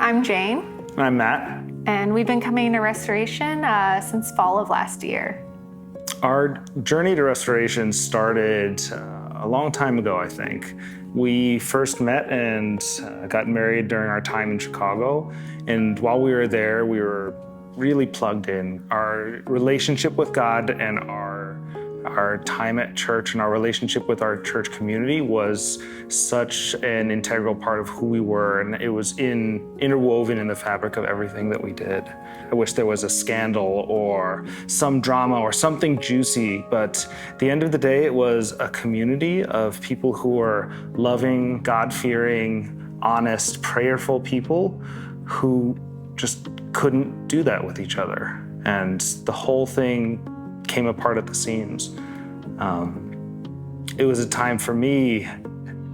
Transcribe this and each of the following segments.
I'm Jane. I'm Matt. And we've been coming to Restoration since fall of last year. Our journey to Restoration started a long time ago, I think. We first met and got married during our time in Chicago. And while we were there, we were really plugged in. Our relationship with God and our time at church and our relationship with our church community was such an integral part of who we were, and it was interwoven in the fabric of everything that we did. I wish there was a scandal or some drama or something juicy, but at the end of the day, it was a community of people who were loving, God-fearing, honest, prayerful people who just couldn't do that with each other. And the whole thing came apart at the seams. It was a time for me,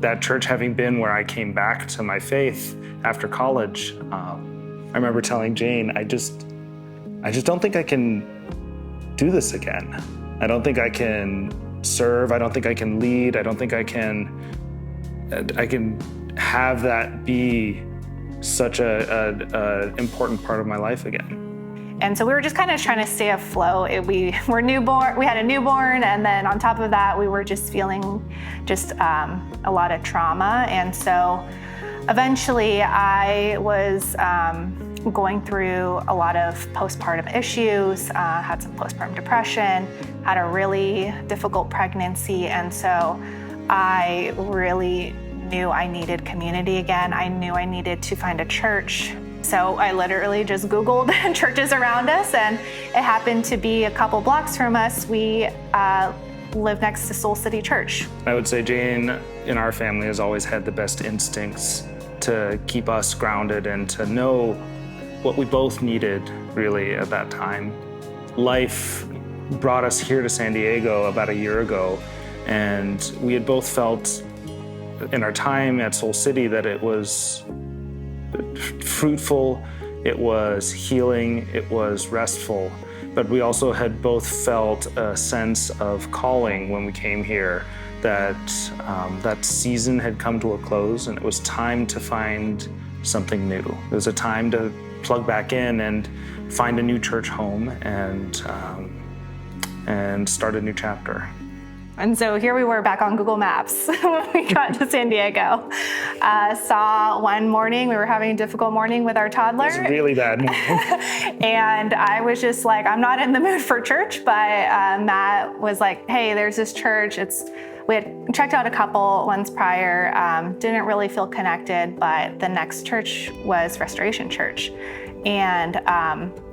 that church having been where I came back to my faith after college. I remember telling Jane, I just don't think I can do this again. I don't think I can serve. I don't think I can lead. I don't think I can have that be such a important part of my life again. And so we were just kind of trying to stay afloat. We had a newborn, and then on top of that, we were just feeling a lot of trauma. And so eventually I was going through a lot of postpartum issues, had some postpartum depression, had a really difficult pregnancy. And so I really knew I needed community again. I knew I needed to find a church. So I literally just Googled churches around us, and it happened to be a couple blocks from us. We live next to Soul City Church. I would say Jane in our family has always had the best instincts to keep us grounded and to know what we both needed really at that time. Life brought us here to San Diego about a year ago, and we had both felt in our time at Soul City that it was fruitful, it was healing, it was restful. But we also had both felt a sense of calling when we came here, that that season had come to a close and it was time to find something new. It was a time to plug back in and find a new church home and start a new chapter. And so here we were back on Google Maps when we got to San Diego. Saw one morning, we were having a difficult morning with our toddler. It was really bad morning. And I was just like, I'm not in the mood for church, but Matt was like, hey, there's this church. We had checked out a couple ones prior, didn't really feel connected, but the next church was Restoration Church. And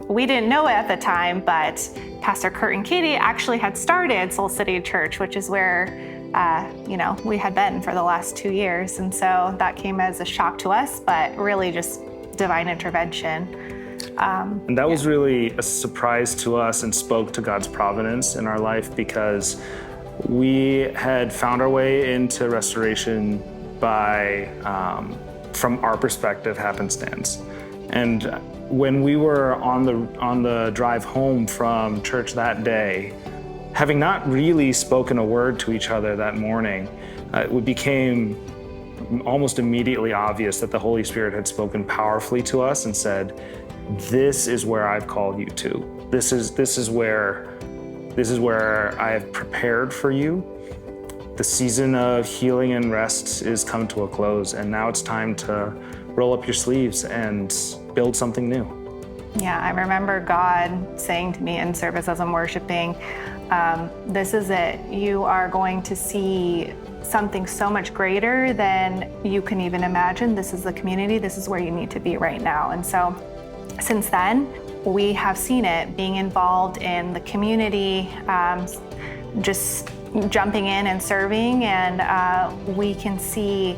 we didn't know it at the time, but Pastor Kurt and Katie actually had started Soul City Church, which is where we had been for the last 2 years. And so that came as a shock to us, but really just divine intervention. And that was really a surprise to us and spoke to God's providence in our life, because we had found our way into Restoration by, from our perspective, happenstance. And when we were on the drive home from church that day, having not really spoken a word to each other that morning, it became almost immediately obvious that the Holy Spirit had spoken powerfully to us and said, "This is where I've called you to. This is where I have prepared for you. The season of healing and rest is come to a close, and now it's time to roll up your sleeves and build something new." Yeah, I remember God saying to me in service as I'm worshiping, this is it. You are going to see something so much greater than you can even imagine. This is the community. This is where you need to be right now. And so since then, we have seen it, being involved in the community, just jumping in and serving, and we can see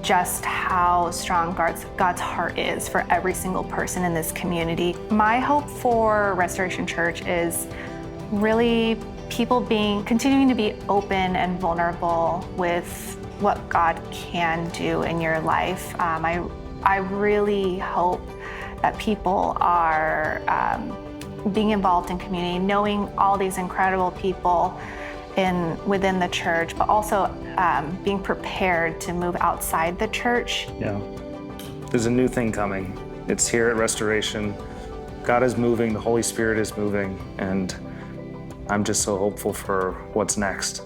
just how strong God's heart is for every single person in this community. My hope for Restoration Church is really people continuing to be open and vulnerable with what God can do in your life. I really hope that people are being involved in community, knowing all these incredible people within the church, but also being prepared to move outside the church. Yeah. There's a new thing coming. It's here at Restoration. God is moving, the Holy Spirit is moving, and I'm just so hopeful for what's next.